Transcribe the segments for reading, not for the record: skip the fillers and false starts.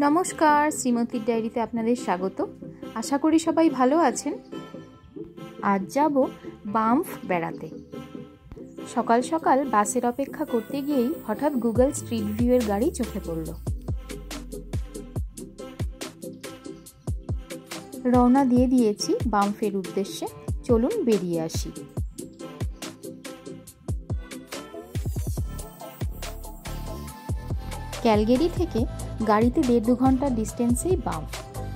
নমস্কার, শ্রীমতীর ডায়েরিতে আপনাদের স্বাগত। আশা করি সবাই ভালো আছেন। আজ যাব বাম্ফ বেড়াতে। সকাল সকাল বাসের অপেক্ষা করতে গিয়েই হঠাৎ গুগল স্ট্রিট ভিউয়ের গাড়ি চোখে পড়ল। রওনা দিয়ে দিয়েছি বাম্ফের উদ্দেশ্যে। চলুন বেরিয়ে আসি। ক্যালগেরি থেকে গাড়িতে 1.5-2 ঘন্টার ডিস্টেন্সেই বাম্ফ,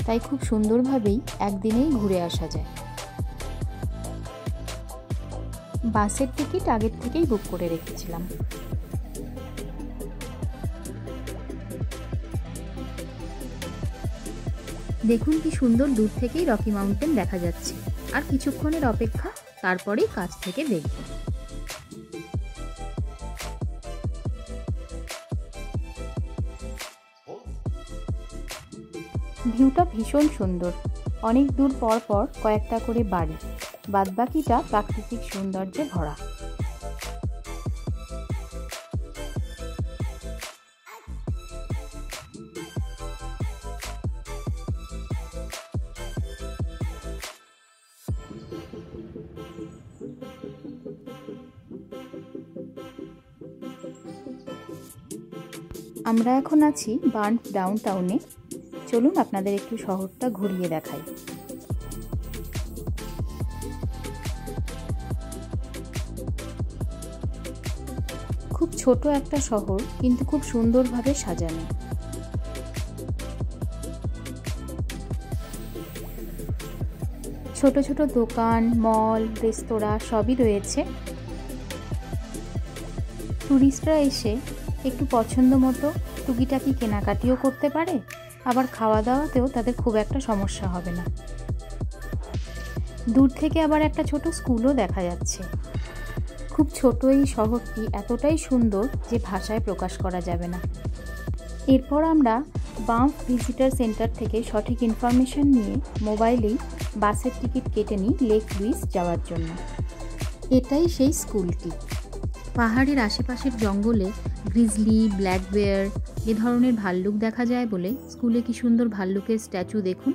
তাই খুব সুন্দরভাবেই একদিনেই ঘুরে আসা যায়। বাসের টিকিট আগের থেকেই বুক করে রেখেছিলাম। দেখুন কি সুন্দর, দূর থেকেই রকি মাউন্টেন দেখা যাচ্ছে। আর কিছুক্ষণের অপেক্ষা, তারপরেই কাছ থেকে দেখব। ভিউটা ভীষণ সুন্দর। অনেক দূর পর পর কয়েকটা করে বাড়ি, বাদবাকিটা প্রাকৃতিক সৌন্দর্যে ভরা। আমরা এখন আছি বার্ন ডাউনটাউনে। চলুন আপনাদের একটু শহরটা ঘুরিয়ে দেখাই। খুব ছোট একটা শহর, কিন্তু খুব সুন্দরভাবে সাজানো। ছোট ছোট দোকান, মল, রেস্তোরাঁ সবই রয়েছে। টুরিস্টরা এসে একটু পছন্দ মতো টুকিটাকি কেনাকাটিও করতে পারে, আবার খাওয়া দাওয়াতেও তাদের খুব একটা সমস্যা হবে না। দূর থেকে আবার একটা ছোট স্কুলও দেখা যাচ্ছে। খুব ছোট এই শহরটি এতটাই সুন্দর যে ভাষায় প্রকাশ করা যাবে না। এরপর আমরা বাম্ফ ভিজিটার সেন্টার থেকে সঠিক ইনফরমেশন নিয়ে মোবাইলেই বাসের টিকিট কেটে নিই লেক লুইস যাওয়ার জন্য। এটাই সেই স্কুলটি। পাহাড়ের আশেপাশের জঙ্গলে গ্রিজলি, ব্ল্যাক বেয়ার এ ধরনের ভাল্লুক দেখা যায় বলে স্কুলে কি সুন্দর ভাল্লুকের স্ট্যাচু দেখুন।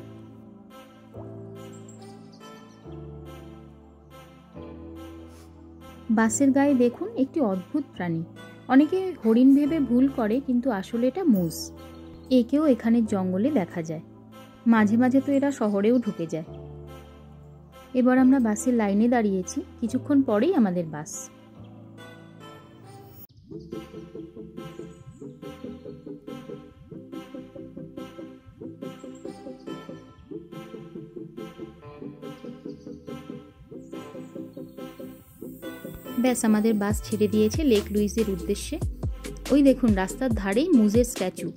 বাসের গায়ে দেখুন একটি অদ্ভুত প্রাণী। অনেকে হরিণ ভেবে ভুল করে, কিন্তু আসলে এটা মুস। একেও এখানের জঙ্গলে দেখা যায়। মাঝে মাঝে তো এরা শহরেও ঢুকে যায়। এবার আমরা বাসের লাইনে দাঁড়িয়েছি, কিছুক্ষণ পরেই আমাদের বাস। ব্যাস, আমাদের বাস ছেড়ে দিয়েছে লেক লুইসের উদ্দেশ্যে। ওই দেখুন রাস্তার ধারেই মুজের স্ট্যাচু।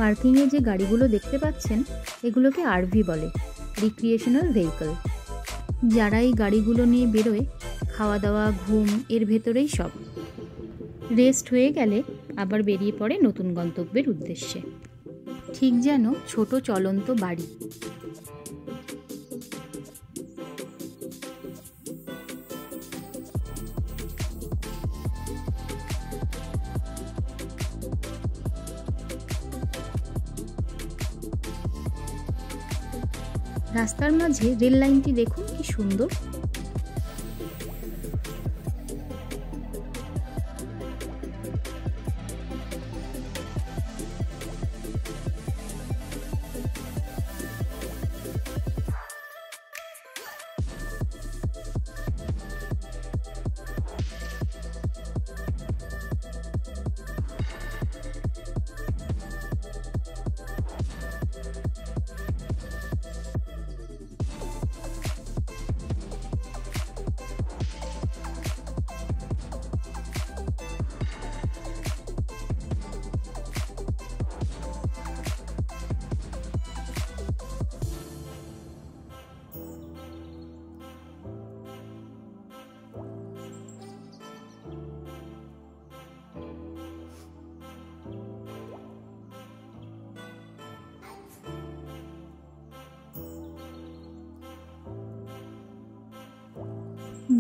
পার্কিংয়ে যে গাড়িগুলো দেখতে পাচ্ছেন, এগুলোকে আরভি বলে, রিক্রিয়েশনাল ভেহিকল। যারা এই গাড়িগুলো নিয়ে বেরোয়, খাওয়া দাওয়া, ঘুম এর ভেতরেই সব। রেস্ট হয়ে গেলে আবার বেরিয়ে পড়ে নতুন গন্তব্যের উদ্দেশ্যে। ঠিক যেন ছোট চলন্ত বাড়ি। রাস্তার মাঝে রেল লাইনটি দেখুন কি সুন্দর।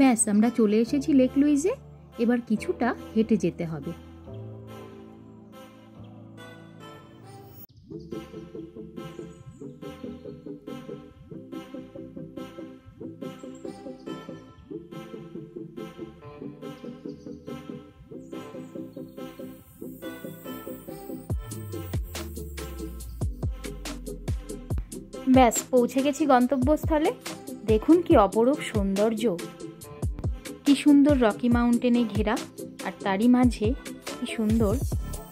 ব্যাস আমরা চলে এসেছি লেক লুইজে। এবার কিছুটা হেঁটে যেতে হবে। ব্যাস পৌঁছে গেছি গন্তব্যস্থলে। দেখুন কি অপরূপ সৌন্দর্য, কি সুন্দর রকি মাউন্টেনে ঘেরা, আর তারই মাঝে কি সুন্দর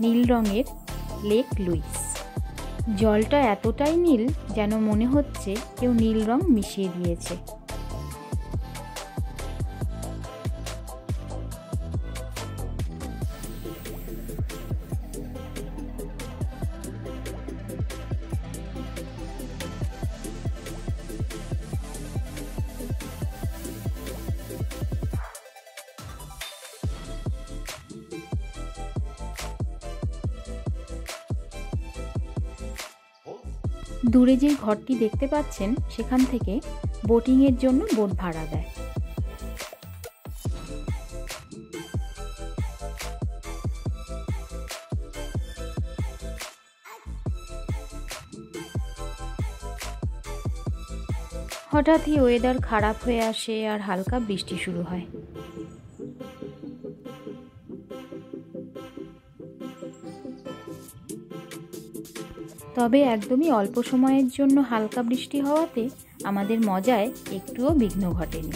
নীল রঙের লেক লুইস। জলটা এতটাই নীল যেন মনে হচ্ছে কেউ নীল রং মিশিয়ে দিয়েছে। দূরে যে ঘরটি দেখতে পাচ্ছেন সেখান থেকে বোটিংয়ের জন্য বোট ভাড়া দেয়। হঠাৎই ওয়েদার খারাপ হয়ে আসে আর হালকা বৃষ্টি শুরু হয়। তবে একদমই অল্প সময়ের জন্য হালকা বৃষ্টি হওয়াতে আমাদের মজায় একটুও বিঘ্ন ঘটেনি।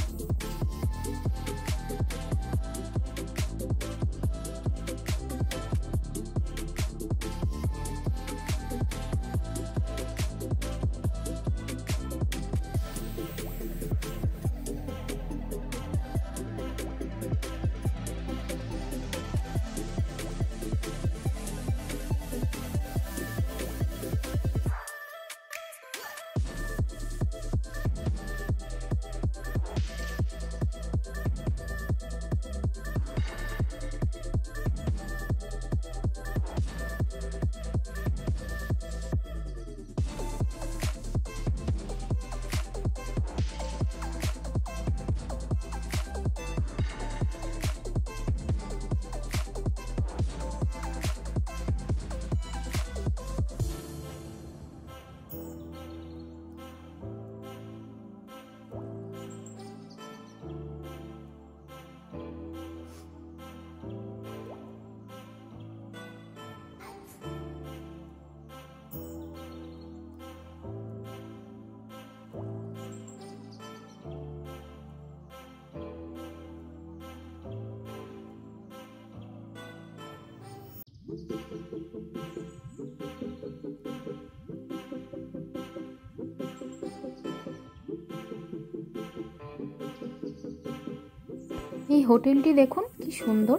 এই হোটেলটি দেখুন কি সুন্দর।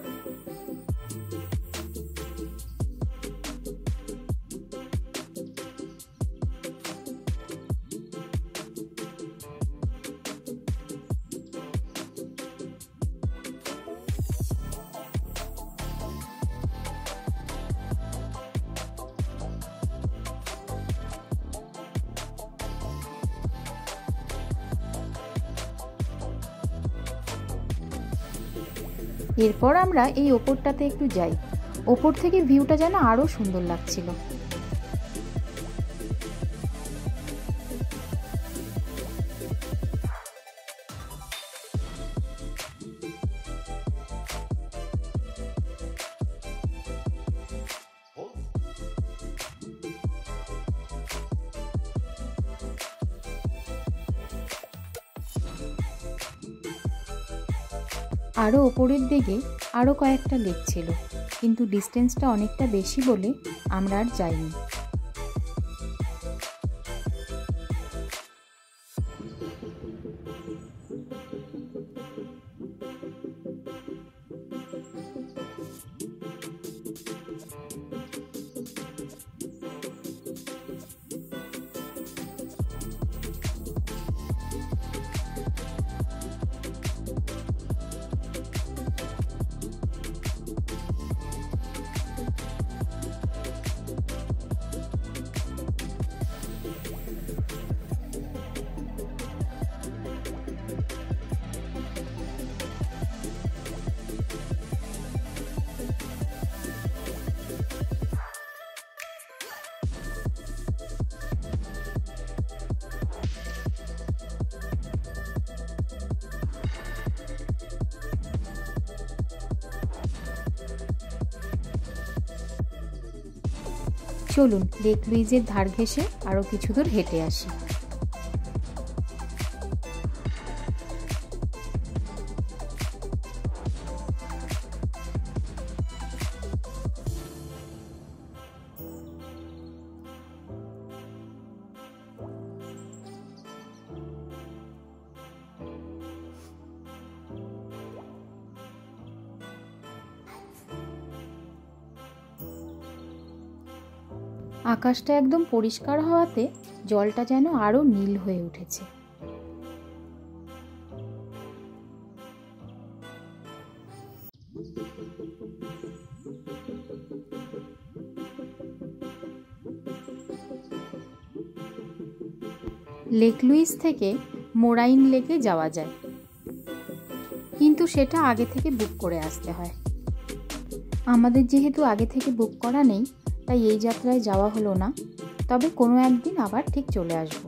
এরপর আমরা এই ওপরটাতে একটু যাই। ওপর থেকে ভিউটা যেন আরো সুন্দর লাগছিল। আরও ওপরের দিকে আরও কয়েকটা লেক ছিল, কিন্তু ডিস্টেন্সটা অনেকটা বেশি বলে আমরা আর যাইনি। চলুন লেক লুইজের ধার ঘেঁষে আরও কিছু দূর হেঁটে আসি। আকাশটা একদম পরিষ্কার হওয়াতে জলটা যেন আরো নীল হয়ে উঠেছে। লেক লুইস থেকে মোরাইন লেকে যাওয়া যায়, কিন্তু সেটা আগে থেকে বুক করে আসতে হয়। আমাদের যেহেতু আগে থেকে বুক করা নেই, তাই এই যাত্রায় যাওয়া হলো না। তবে কোনো একদিন আবার ঠিক চলে আসব।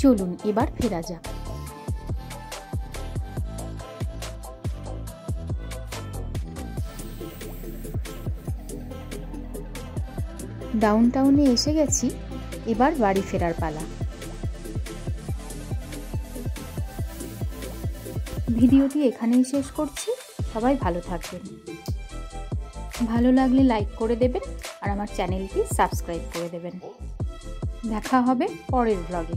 চলুন এবার ফেরা যাক। ডাউনটাউনে এসে গেছি, এবার বাড়ি ফেরার পালা। ভিডিওটি এখানেই শেষ করছি। সবাই ভালো থাকবেন। ভালো লাগলে লাইক করে দেবেন আর আমার চ্যানেলটি সাবস্ক্রাইব করে দেবেন। দেখা হবে পরের ব্লগে।